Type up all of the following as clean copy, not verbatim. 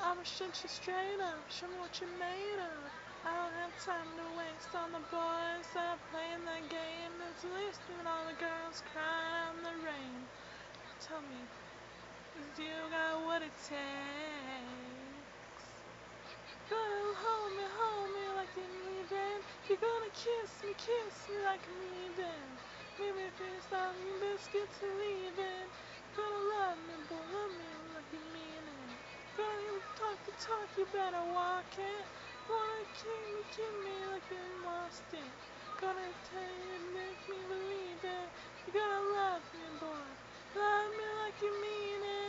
I'ma shoot you straight up, show me what you're made of. I don't have time to waste on the boys that are playing the game. That's wasting all the girls crying out in the rain. Tell me, is you got what it takes? Gonna hold me like you're leaving. You're gonna kiss me like I'm leaving. Maybe if it's not you best get to leaving. Gonna love me, boy, love me like you mean it. Gonna talk the talk, you better walk it. Wanna keep me like you lost it. Gonna tell you, make me believe it. You gotta love me, boy, love me like you mean it.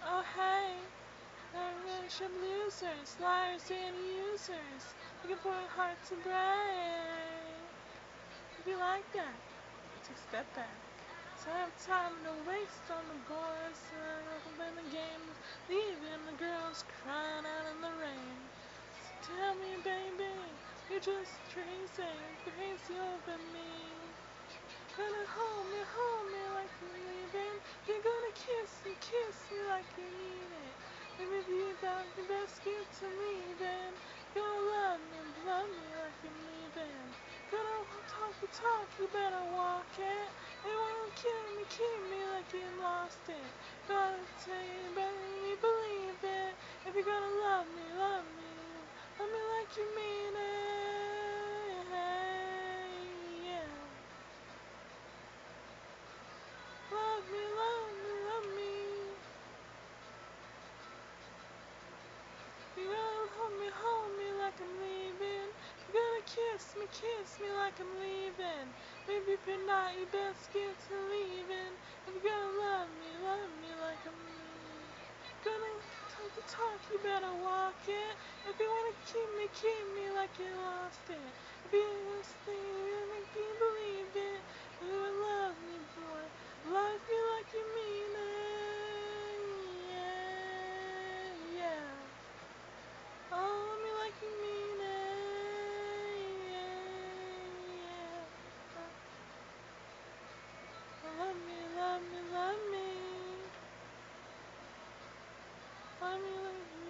Oh hey, relationship losers, liars and users, looking for a heart to break. If you like that, take a step back. So I have time to waste on the boys playing the games, leaving the girls crying out in the rain. So tell me, baby, you're just crazy over me. Gonna hold me like you're leaving. You're gonna kiss me like you mean it. Maybe if you thought you best get to leaving. Gonna love me like you're leaving. Gonna talk the talk, you better walk it. They wanna keep me like you lost it. Gotta tell you, better you believe it. If you're gonna love me love me like you mean it. Yeah. Love me. You gotta hold me like I'm leaving. You gotta kiss me like I'm leaving. Maybe if you're not, you best get to leaving. If you're gonna love me like I'm leaving. Gonna talk the talk, you better walk it. If you wanna keep me like you lost it. If you stay, you make me believe it. You will love me, boy. Love me like you mean it. Yeah, yeah. Oh, love me like you mean it. Yeah, yeah. Love me, love me, love me. Love me like you